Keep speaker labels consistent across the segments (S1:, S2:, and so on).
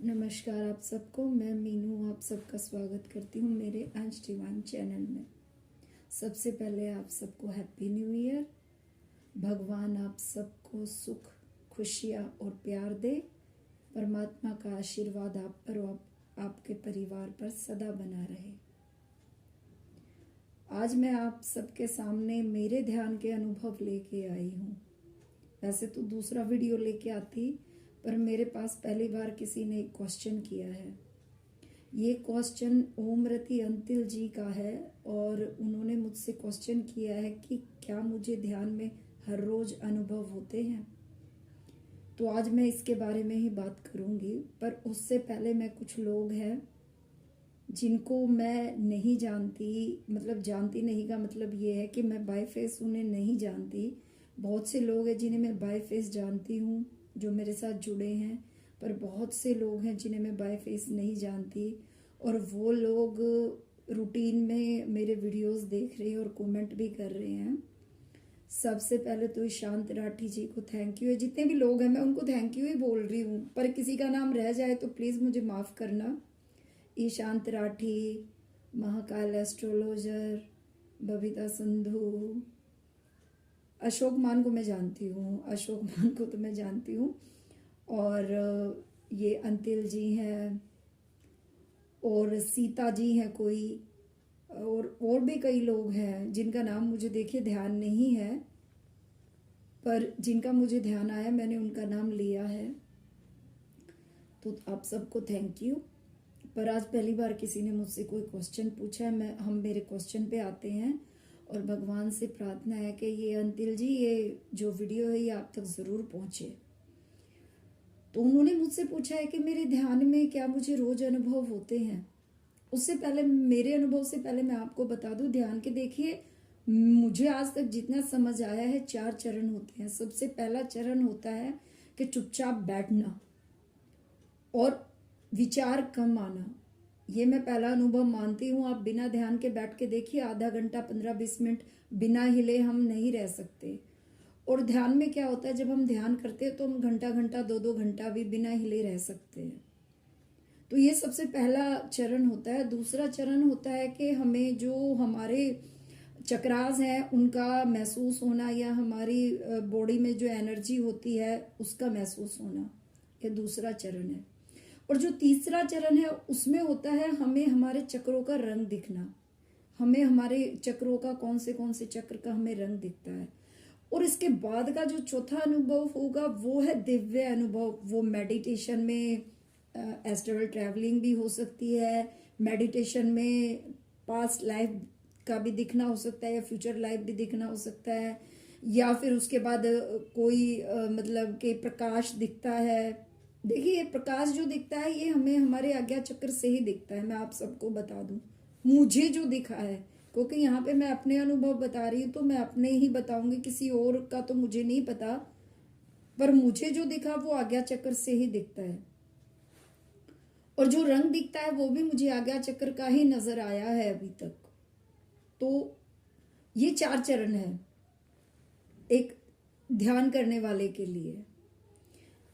S1: नमस्कार आप सबको। मैं मीनू आप सबका स्वागत करती हूँ मेरे अंश डिवाइन चैनल में। सबसे पहले आप सबको हैप्पी न्यू ईयर। भगवान आप सबको सुख, खुशियाँ और प्यार दे। परमात्मा का आशीर्वाद आप पर और आपके परिवार पर सदा बना रहे। आज मैं आप सबके सामने मेरे ध्यान के अनुभव लेके आई हूँ। वैसे तो दूसरा वीडियो लेके आती, पर मेरे पास पहली बार किसी ने एक क्वेश्चन किया है। ये क्वेश्चन ओमरती अंतिल जी का है और उन्होंने मुझसे क्वेश्चन किया है कि क्या मुझे ध्यान में हर रोज अनुभव होते हैं। तो आज मैं इसके बारे में ही बात करूंगी, पर उससे पहले मैं कुछ लोग हैं जिनको मैं नहीं जानती, मतलब जानती नहीं का मतलब ये है कि मैं बाय फेस उन्हें नहीं जानती। बहुत से लोग हैं जिन्हें मैं बाय फेस जानती हूँ जो मेरे साथ जुड़े हैं, पर बहुत से लोग हैं जिन्हें मैं बाय फेस नहीं जानती और वो लोग रूटीन में मेरे वीडियोस देख रहे हैं और कमेंट भी कर रहे हैं। सबसे पहले तो ईशांत राठी जी को थैंक यू है। जितने भी लोग हैं मैं उनको थैंक यू ही बोल रही हूँ, पर किसी का नाम रह जाए तो प्लीज़ मुझे माफ़ करना। ईशांत राठी, महाकाल एस्ट्रोलॉजर, बबीता संधू, अशोक मान को मैं जानती हूँ, अशोक मान को तो मैं जानती हूँ, और ये अंतिल जी हैं और सीता जी हैं कोई, और भी कई लोग हैं जिनका नाम मुझे देखिए ध्यान नहीं है, पर जिनका मुझे ध्यान आया मैंने उनका नाम लिया है। तो आप सबको थैंक यू। पर आज पहली बार किसी ने मुझसे कोई क्वेश्चन पूछा है। हम मेरे क्वेश्चन पे आते हैं और भगवान से प्रार्थना है कि ये अंतिल जी, ये जो वीडियो है ये आप तक ज़रूर पहुँचे। तो उन्होंने मुझसे पूछा है कि मेरे ध्यान में क्या मुझे रोज अनुभव होते हैं। उससे पहले, मेरे अनुभव से पहले मैं आपको बता दूं, ध्यान के देखिए मुझे आज तक जितना समझ आया है 4 चरण होते हैं। सबसे पहला चरण होता है कि चुपचाप बैठना और विचार कम आना। ये मैं पहला अनुभव मानती हूँ। आप बिना ध्यान के बैठ के देखिए, आधा घंटा 15-20 मिनट बिना हिले हम नहीं रह सकते। और ध्यान में क्या होता है, जब हम ध्यान करते हैं तो हम घंटा घंटा 2-2 घंटा भी बिना हिले रह सकते हैं। तो ये सबसे पहला चरण होता है। दूसरा चरण होता है कि हमें जो हमारे चक्रास हैं उनका महसूस होना, या हमारी बॉडी में जो एनर्जी होती है उसका महसूस होना, ये दूसरा चरण है। और जो तीसरा चरण है उसमें होता है हमें हमारे चक्रों का रंग दिखना। हमें हमारे चक्रों का कौन से चक्र का हमें रंग दिखता है। और इसके बाद का जो चौथा अनुभव होगा वो है दिव्य अनुभव। वो मेडिटेशन में एस्ट्रल ट्रैवलिंग भी हो सकती है, मेडिटेशन में पास्ट लाइफ का भी दिखना हो सकता है, या फ्यूचर लाइफ भी दिखना हो सकता है, या फिर उसके बाद कोई मतलब कि प्रकाश दिखता है। देखिए ये प्रकाश जो दिखता है ये हमें हमारे आज्ञा चक्र से ही दिखता है। मैं आप सबको बता दूं मुझे जो दिखा है, क्योंकि यहाँ पे मैं अपने अनुभव बता रही हूँ तो मैं अपने ही बताऊंगी, किसी और का तो मुझे नहीं पता, पर मुझे जो दिखा वो आज्ञा चक्र से ही दिखता है। और जो रंग दिखता है वो भी मुझे आज्ञा चक्र का ही नजर आया है अभी तक। तो ये 4 चरण है एक ध्यान करने वाले के लिए।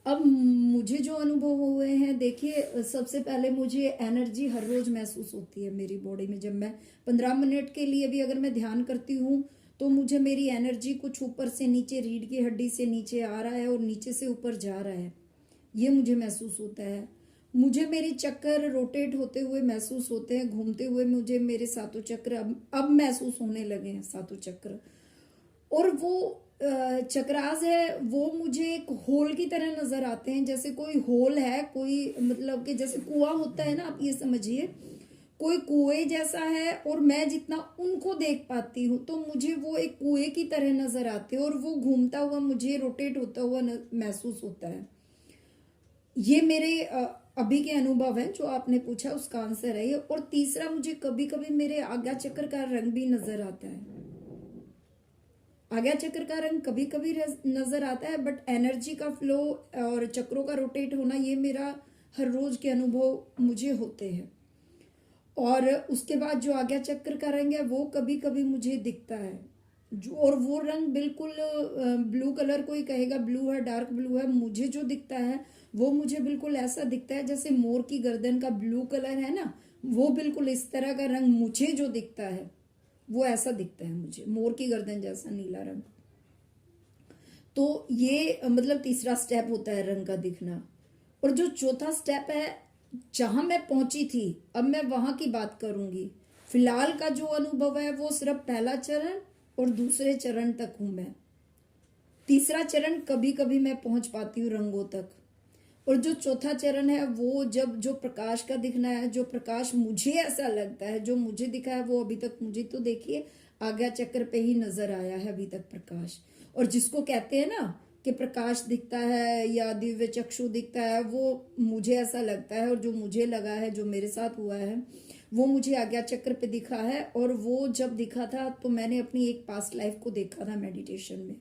S1: अब मुझे जो अनुभव हुए हैं, देखिए सबसे पहले मुझे एनर्जी हर रोज महसूस होती है मेरी बॉडी में। जब मैं 15 मिनट के लिए भी अगर मैं ध्यान करती हूँ तो मुझे मेरी एनर्जी कुछ ऊपर से नीचे, रीढ़ की हड्डी से नीचे आ रहा है और नीचे से ऊपर जा रहा है, ये मुझे महसूस होता है। मुझे मेरे चक्कर रोटेट होते हुए महसूस होते हैं, घूमते हुए मुझे मेरे सातों चक्र अब महसूस होने लगे हैं, सातों चक्र। और वो चक्रास है वो मुझे एक होल की तरह नजर आते हैं, जैसे कोई होल है, कोई मतलब कि जैसे कुआं होता है ना, आप ये समझिए कोई कुएं जैसा है। और मैं जितना उनको देख पाती हूँ तो मुझे वो एक कुएं की तरह नजर आते हैं और वो घूमता हुआ मुझे रोटेट होता हुआ महसूस होता है। ये मेरे अभी के अनुभव है, जो आपने पूछा उसका आंसर है ये। और तीसरा, मुझे कभी कभी मेरे आज्ञा चक्र का रंग भी नजर आता है। आज्ञा चक्र का रंग कभी कभी नजर आता है, बट एनर्जी का फ्लो और चक्रों का रोटेट होना ये मेरा हर रोज के अनुभव मुझे होते हैं। और उसके बाद जो आज्ञा चक्र का रंग है वो कभी कभी मुझे दिखता है, और वो रंग बिल्कुल ब्लू कलर, कोई कहेगा ब्लू है, डार्क ब्लू है, मुझे जो दिखता है वो मुझे बिल्कुल ऐसा दिखता है जैसे मोर की गर्दन का ब्लू कलर है ना, वो बिल्कुल इस तरह का रंग मुझे जो दिखता है वो ऐसा दिखता है मुझे, मोर की गर्दन जैसा नीला रंग। तो ये मतलब तीसरा स्टेप होता है रंग का दिखना। और जो चौथा स्टेप है, जहां मैं पहुंची थी, अब मैं वहां की बात करूंगी। फिलहाल का जो अनुभव है वो सिर्फ पहला चरण और दूसरे चरण तक हूं मैं। तीसरा चरण कभी कभी मैं पहुंच पाती हूँ रंगों तक। और जो चौथा चरण है वो जब जो प्रकाश का दिखना है, जो प्रकाश मुझे ऐसा लगता है, जो मुझे दिखा है वो अभी तक मुझे तो देखिए आज्ञा चक्र पे ही नजर आया है अभी तक प्रकाश। और जिसको कहते हैं ना कि प्रकाश दिखता है या दिव्य चक्षु दिखता है, वो मुझे ऐसा लगता है, और जो मुझे लगा है, जो मेरे साथ हुआ है, वो मुझे आज्ञा चक्र पे दिखा है। और वो जब दिखा था तो मैंने अपनी एक पास्ट लाइफ को देखा था मेडिटेशन में,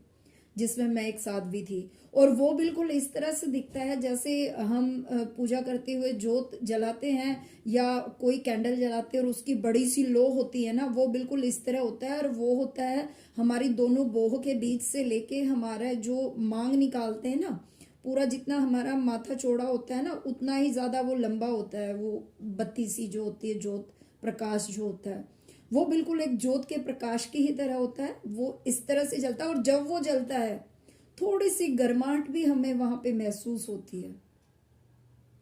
S1: जिसमें मैं एक साध्वी थी। और वो बिल्कुल इस तरह से दिखता है जैसे हम पूजा करते हुए जोत जलाते हैं या कोई कैंडल जलाते हैं और उसकी बड़ी सी लो होती है ना, वो बिल्कुल इस तरह होता है। और वो होता है हमारी दोनों बोह के बीच से लेके हमारा जो मांग निकालते हैं ना, पूरा जितना हमारा माथा चौड़ा होता है ना, उतना ही ज्यादा वो लंबा होता है। वो बत्ती सी जो होती है, ज्योत प्रकाश जो होता है, वो बिल्कुल एक ज्योत के प्रकाश की ही तरह होता है। वो इस तरह से जलता है, और जब वो जलता है थोड़ी सी गर्माहट भी हमें वहां पे महसूस होती है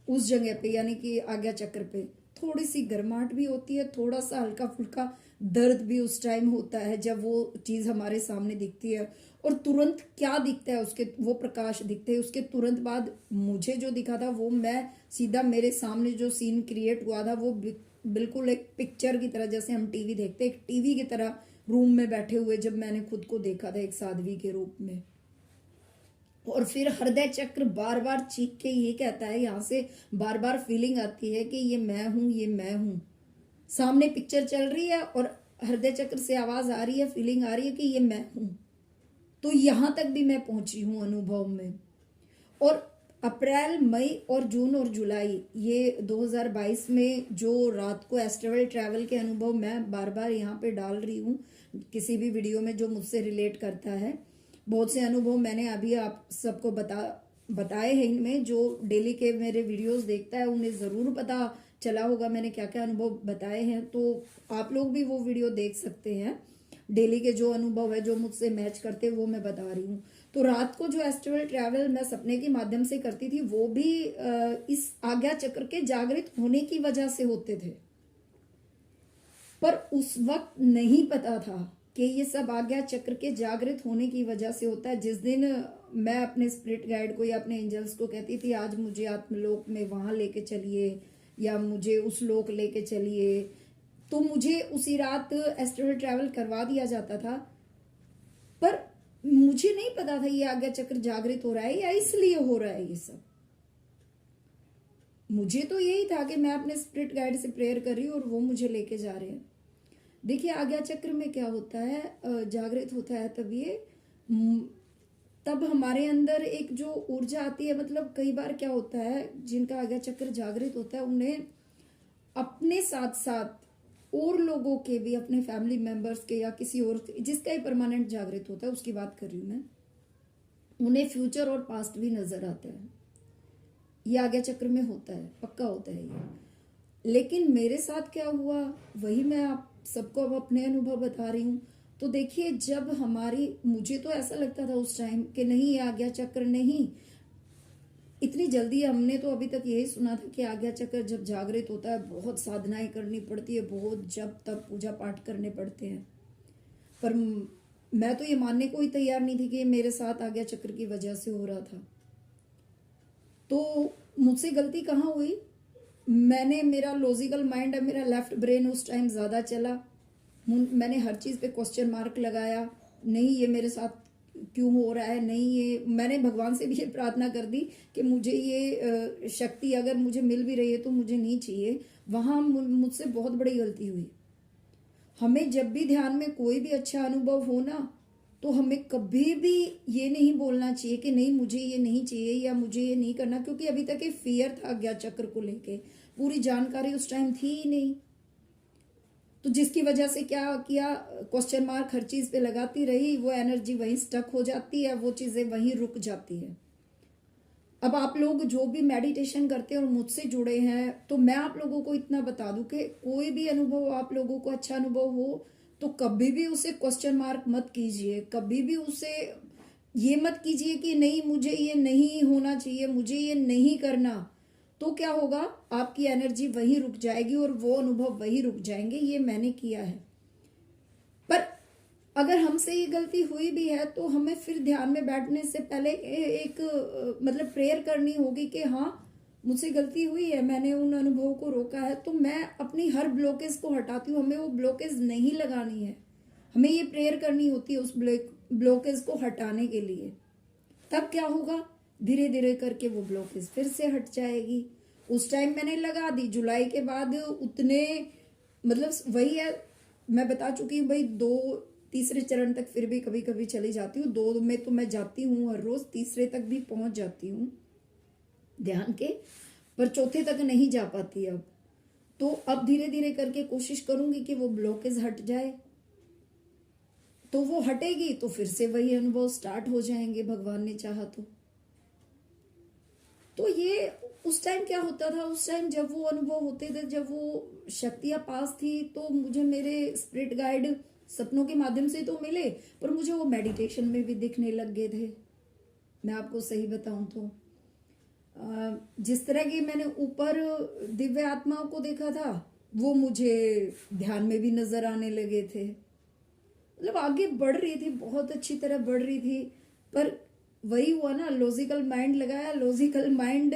S1: उस जगह पे, यानी कि आज्ञा चक्र पे थोड़ी सी गर्माहट भी होती है, थोड़ा सा हल्का फुल्का दर्द भी उस टाइम होता है जब वो चीज हमारे सामने दिखती है। और तुरंत क्या दिखता है, उसके वो प्रकाश दिखते हैं, उसके तुरंत बाद मुझे जो दिखा था वो मैं सीधा मेरे सामने जो सीन क्रिएट हुआ था वो बिल्कुल एक पिक्चर की तरह, जैसे हम टीवी देखते हैं, एक टीवी की तरह रूम में बैठे हुए जब मैंने खुद को देखा था एक साध्वी के रूप में। और फिर हृदय चक्र बार बार चीख के ये कहता है, यहां से बार बार फीलिंग आती है कि ये मैं हूं, ये मैं हूं। सामने पिक्चर चल रही है और हृदय चक्र से आवाज आ रही है, फीलिंग आ रही है कि ये मैं हूं। तो यहां तक भी मैं पहुंची हूं अनुभव में। और अप्रैल, मई और जून और जुलाई, ये 2022 में जो रात को एस्ट्रल ट्रैवल के अनुभव मैं बार बार यहाँ पे डाल रही हूँ किसी भी वीडियो में जो मुझसे रिलेट करता है। बहुत से अनुभव मैंने अभी आप सबको बताए हैं। इनमें जो डेली के मेरे वीडियोस देखता है उन्हें ज़रूर पता चला होगा मैंने क्या क्या अनुभव बताए हैं, तो आप लोग भी वो वीडियो देख सकते हैं। डेली के जो अनुभव है जो मुझसे मैच करते हैं वो मैं बता रही हूँ। तो रात को जो एस्ट्रल ट्रैवल मैं सपने के माध्यम से करती थी वो भी इस आज्ञा चक्र के जागृत होने की वजह से होते थे। पर उस वक्त नहीं पता था कि ये सब आज्ञा चक्र के जागृत होने की वजह से होता है। जिस दिन मैं अपने स्पिरिट गाइड को या अपने एंजल्स को कहती थी आज मुझे आत्मलोक में वहां लेके चलिए या मुझे उस लोक लेके चलिए, तो मुझे उसी रात एस्ट्रल ट्रैवल करवा दिया जाता था। पर मुझे नहीं पता था ये आज्ञा चक्र जागृत हो रहा है या इसलिए हो रहा है ये सब। मुझे तो यही था कि मैं अपने स्पिरिट गाइड से प्रेयर कर रही हूँ और वो मुझे लेके जा रहे हैं। देखिए आज्ञा चक्र में क्या होता है, जागृत होता है तब ये तब हमारे अंदर एक जो ऊर्जा आती है। मतलब कई बार क्या होता है जिनका आज्ञा चक्र जागृत होता है उन्हें अपने साथ साथ और लोगों के भी, अपने फैमिली मेंबर्स के या किसी और जिसका ही परमानेंट जागृत होता है उसकी बात कर रही हूँ मैं, उन्हें फ्यूचर और पास्ट भी नजर आता है। ये आज्ञा चक्र में होता है, पक्का होता है ये। लेकिन मेरे साथ क्या हुआ वही मैं आप सबको अब अपने अनुभव बता रही हूँ। तो देखिए जब मुझे तो ऐसा लगता था उस टाइम कि नहीं ये आज्ञा चक्र नहीं, इतनी जल्दी हमने तो अभी तक यही सुना था कि आज्ञा चक्र जब जागृत होता है बहुत साधनाएं करनी पड़ती है, बहुत जब तब पूजा पाठ करने पड़ते हैं। पर मैं तो ये मानने को ही तैयार नहीं थी कि मेरे साथ आज्ञा चक्र की वजह से हो रहा था। तो मुझसे गलती कहाँ हुई, मेरा लॉजिकल माइंड है, मेरा लेफ्ट ब्रेन उस टाइम ज्यादा चला। मैंने हर चीज पे क्वेश्चन मार्क लगाया, नहीं ये मेरे साथ क्यों हो रहा है, नहीं ये, मैंने भगवान से भी ये प्रार्थना कर दी कि मुझे ये शक्ति अगर मुझे मिल भी रही है तो मुझे नहीं चाहिए। वहां मुझसे बहुत बड़ी गलती हुई। हमें जब भी ध्यान में कोई भी अच्छा अनुभव हो ना, तो हमें कभी भी ये नहीं बोलना चाहिए कि नहीं मुझे ये नहीं चाहिए या मुझे ये नहीं करना, क्योंकि अभी तक ये फियर था आज्ञा चक्र को लेके, पूरी जानकारी उस टाइम थी ही नहीं। तो जिसकी वजह से क्या किया, क्वेश्चन मार्क हर चीज पे लगाती रही, वो एनर्जी वहीं स्टक हो जाती है, वो चीजें वहीं रुक जाती है। अब आप लोग जो भी मेडिटेशन करते हैं और मुझसे जुड़े हैं, तो मैं आप लोगों को इतना बता दूं कि कोई भी अनुभव आप लोगों को अच्छा अनुभव हो तो कभी भी उसे क्वेश्चन मार्क मत कीजिए, कभी भी उसे ये मत कीजिए कि नहीं मुझे ये नहीं होना चाहिए, मुझे ये नहीं करना। तो क्या होगा, आपकी एनर्जी वहीं रुक जाएगी और वो अनुभव वहीं रुक जाएंगे। ये मैंने किया है। पर अगर हमसे ये गलती हुई भी है तो हमें फिर ध्यान में बैठने से पहले एक मतलब प्रेयर करनी होगी कि हाँ मुझसे गलती हुई है, मैंने उन अनुभवों को रोका है, तो मैं अपनी हर ब्लॉकेज को हटाती हूँ। हमें वो ब्लॉकेज नहीं लगानी है, हमें ये प्रेयर करनी होती है उस ब्लॉकेज को हटाने के लिए। तब क्या होगा, धीरे धीरे करके वो ब्लॉकेज फिर से हट जाएगी। उस टाइम मैंने लगा दी, जुलाई के बाद उतने मतलब वही है, मैं बता चुकी हूँ भाई, 2 तीसरे चरण तक फिर भी कभी कभी चली जाती हूँ। 2 में तो मैं जाती हूँ हर रोज, तीसरे तक भी पहुंच जाती हूँ ध्यान के, पर चौथे तक नहीं जा पाती अब। तो अब धीरे धीरे करके कोशिश करूंगी कि वो ब्लॉकेज हट जाए। तो वो हटेगी तो फिर से वही अनुभव स्टार्ट हो जाएंगे, भगवान ने चाहा तो ये उस टाइम क्या होता था, उस टाइम जब वो अनुभव होते थे, जब वो शक्तियां पास थी, तो मुझे मेरे स्पिरिट गाइड सपनों के माध्यम से तो मिले, पर मुझे वो मेडिटेशन में भी दिखने लग गए थे। मैं आपको सही बताऊं तो जिस तरह की मैंने ऊपर दिव्य आत्माओं को देखा था, वो मुझे ध्यान में भी नजर आने लगे थे। मतलब आगे बढ़ रही थी, बहुत अच्छी तरह बढ़ रही थी। पर वही हुआ ना, लॉजिकल माइंड लगाया। लॉजिकल माइंड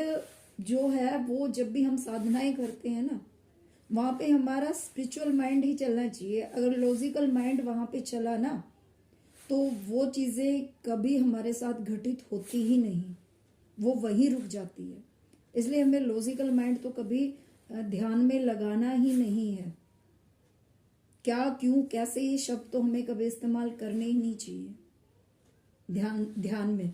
S1: जो है वो जब भी हम साधनाएं करते हैं ना, वहां पे हमारा स्पिरिचुअल माइंड ही चलना चाहिए। अगर लॉजिकल माइंड वहां पे चला ना, तो वो चीजें कभी हमारे साथ घटित होती ही नहीं, वो वहीं रुक जाती है। इसलिए हमें लॉजिकल माइंड तो कभी ध्यान में लगाना ही नहीं है। क्या, क्यों, कैसे, ये शब्द तो हमें कभी इस्तेमाल करने ही नहीं चाहिए ध्यान में।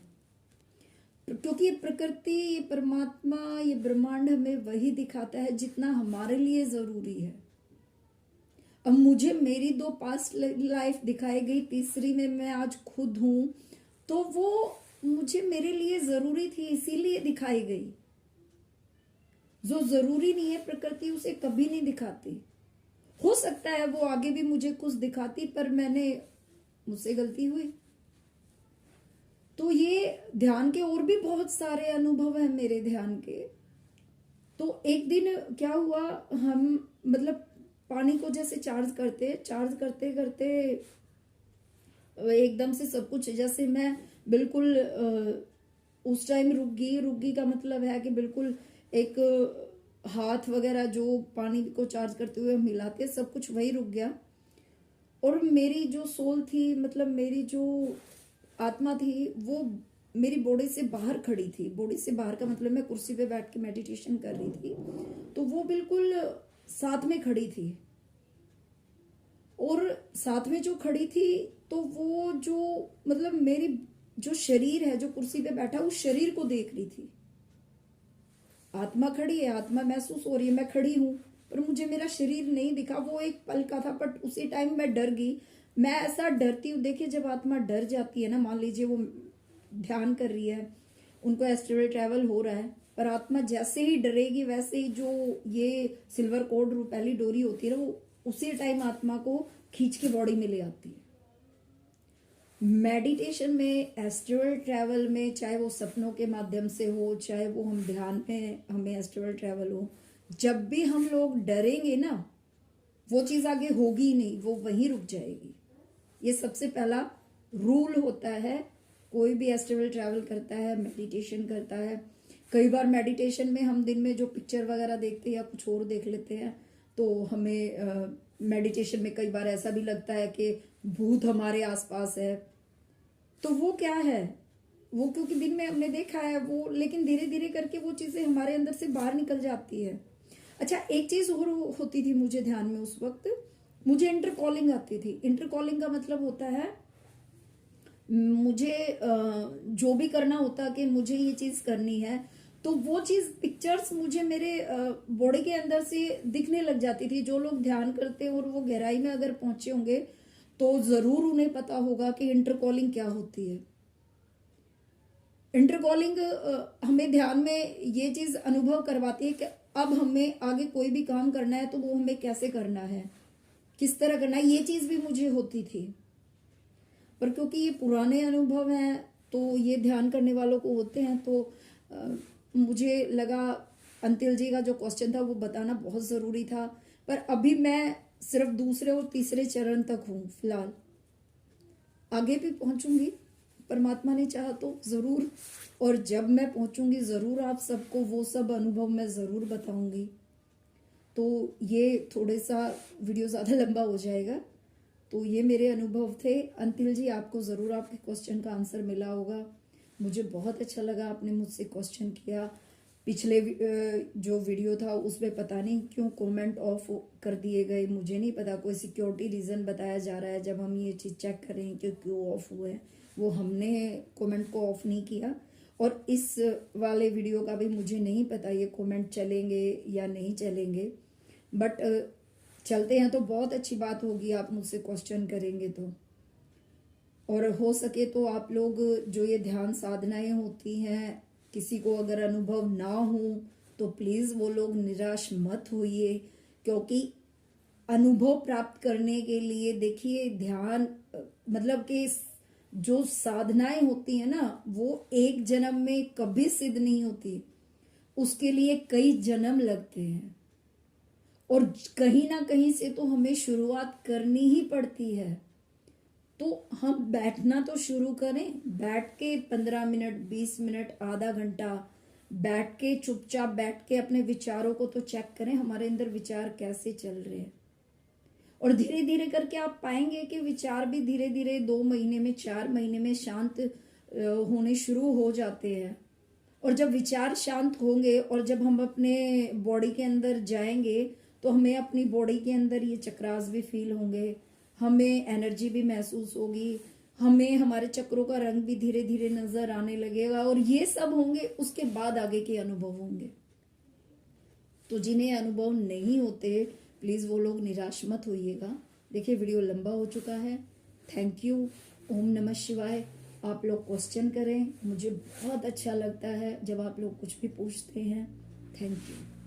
S1: क्योंकि ये प्रकृति, ये परमात्मा, ये ब्रह्मांड हमें वही दिखाता है जितना हमारे लिए जरूरी है। अब मुझे मेरी 2 पास्ट लाइफ दिखाई गई, तीसरी में मैं आज खुद हूं, तो वो मुझे मेरे लिए जरूरी थी, इसीलिए दिखाई गई। जो जरूरी नहीं है प्रकृति उसे कभी नहीं दिखाती। हो सकता है वो आगे भी मुझे कुछ दिखाती, पर मुझसे गलती हुई। तो ये ध्यान के और भी बहुत सारे अनुभव हैं मेरे ध्यान के। तो एक दिन क्या हुआ, हम मतलब पानी को जैसे चार्ज करते करते एकदम से सब कुछ, जैसे मैं बिल्कुल उस टाइम रुक गई का मतलब है कि बिल्कुल एक हाथ वगैरह जो पानी को चार्ज करते हुए हम हिलाते, सब कुछ वही रुक गया। और मेरी जो सोल थी, मतलब मेरी जो आत्मा थी, वो मेरी बॉडी से बाहर खड़ी थी। बॉडी से बाहर का मतलब मैं कुर्सी पे बैठ के मेडिटेशन कर रही थी, तो वो बिल्कुल साथ में खड़ी थी। और साथ में जो खड़ी थी, तो वो जो मतलब मेरी जो शरीर है जो कुर्सी पे बैठा, उस शरीर को देख रही थी। आत्मा खड़ी है, आत्मा महसूस हो रही है, मैं खड़ी हूं, पर मुझे मेरा शरीर नहीं दिखा। वो एक पल का था, बट उसी टाइम मैं डर गई। मैं ऐसा डरती हूँ, देखिए जब आत्मा डर जाती है ना, मान लीजिए वो ध्यान कर रही है, उनको एस्ट्रल ट्रैवल हो रहा है, पर आत्मा जैसे ही डरेगी वैसे ही जो ये सिल्वर कोड पहली डोरी होती है ना, वो उसी टाइम आत्मा को खींच के बॉडी में ले आती है। मेडिटेशन में, एस्ट्रल ट्रैवल में, चाहे वो सपनों के माध्यम से हो, चाहे वो हम ध्यान में हमें एस्ट्रल ट्रैवल हो, जब भी हम लोग डरेंगे ना, वो चीज आगे होगी ही नहीं, वो वहीं रुक जाएगी। ये सबसे पहला रूल होता है। कोई भी एस्ट्रल ट्रैवल करता है, मेडिटेशन करता है, कई बार मेडिटेशन में हम दिन में जो पिक्चर वगैरह देखते हैं या कुछ और देख लेते हैं, तो हमें मेडिटेशन में कई बार ऐसा भी लगता है कि भूत हमारे आसपास है। तो वो क्या है, वो क्योंकि दिन में हमने देखा है वो, लेकिन धीरे धीरे करके वो चीजें हमारे अंदर से बाहर निकल जाती है। अच्छा, एक चीज और होती थी मुझे ध्यान में उस वक्त, मुझे इंटर कॉलिंग आती थी। इंटर कॉलिंग का मतलब होता है मुझे जो भी करना होता कि मुझे ये चीज करनी है, तो वो चीज पिक्चर्स मुझे मेरे बॉडी के अंदर से दिखने लग जाती थी। जो लोग ध्यान करते हैं और वो गहराई में अगर पहुंचे होंगे तो जरूर उन्हें पता होगा कि इंटरकॉलिंग क्या होती है। इंटरकॉलिंग हमें ध्यान में ये चीज अनुभव करवाती है कि अब हमें आगे कोई भी काम करना है तो वो हमें कैसे करना है, किस तरह करना है, ये चीज भी मुझे होती थी। पर क्योंकि ये पुराने अनुभव हैं तो ये ध्यान करने वालों को होते हैं, तो मुझे लगा अंतिल जी का जो क्वेश्चन था वो बताना बहुत ज़रूरी था। पर अभी मैं सिर्फ दूसरे और तीसरे चरण तक हूँ फिलहाल, आगे भी पहुँचूंगी परमात्मा ने चाहा तो ज़रूर। और जब मैं पहुँचूंगी ज़रूर आप सबको वो सब अनुभव मैं ज़रूर बताऊंगी। तो ये थोड़ा सा वीडियो ज़्यादा लंबा हो जाएगा। तो ये मेरे अनुभव थे। अंतिल जी, आपको ज़रूर आपके क्वेश्चन का आंसर मिला होगा। मुझे बहुत अच्छा लगा आपने मुझसे क्वेश्चन किया। पिछले जो वीडियो था उसमें पता नहीं क्यों कमेंट ऑफ कर दिए गए, मुझे नहीं पता, कोई सिक्योरिटी रीज़न बताया जा रहा है। जब हम ये चीज़ चेक करें कि क्यों ऑफ हुए, वो हमने कमेंट को ऑफ नहीं किया। और इस वाले वीडियो का भी मुझे नहीं पता ये कमेंट चलेंगे या नहीं चलेंगे, बट चलते हैं तो बहुत अच्छी बात होगी, आप मुझसे क्वेश्चन करेंगे तो। और हो सके तो आप लोग जो ये ध्यान साधनाएं होती हैं, किसी को अगर अनुभव ना हो तो प्लीज़ वो लोग निराश मत होइए, क्योंकि अनुभव प्राप्त करने के लिए देखिए ध्यान मतलब कि जो साधनाएं होती हैं ना वो एक जन्म में कभी सिद्ध नहीं होती, उसके लिए कई जन्म लगते हैं। और कहीं ना कहीं से तो हमें शुरुआत करनी ही पड़ती है। तो हम बैठना तो शुरू करें, बैठ के 15 मिनट 20 मिनट आधा घंटा बैठ के चुपचाप बैठ के अपने विचारों को तो चेक करें हमारे अंदर विचार कैसे चल रहे हैं। और धीरे धीरे करके आप पाएंगे कि विचार भी धीरे धीरे 2 महीने में 4 महीने में शांत होने शुरू हो जाते हैं। और जब विचार शांत होंगे और जब हम अपने बॉडी के अंदर जाएंगे तो हमें अपनी बॉडी के अंदर ये चक्रास भी फील होंगे, हमें एनर्जी भी महसूस होगी, हमें हमारे चक्रों का रंग भी धीरे धीरे नजर आने लगेगा। और ये सब होंगे उसके बाद आगे के अनुभव होंगे। तो जिन्हें अनुभव नहीं होते प्लीज़ वो लोग निराश मत होइएगा। देखिए वीडियो लंबा हो चुका है। Thank you. ओम नमः शिवाय। आप लोग क्वेश्चन करें, मुझे बहुत अच्छा लगता है जब आप लोग कुछ भी पूछते हैं। Thank you.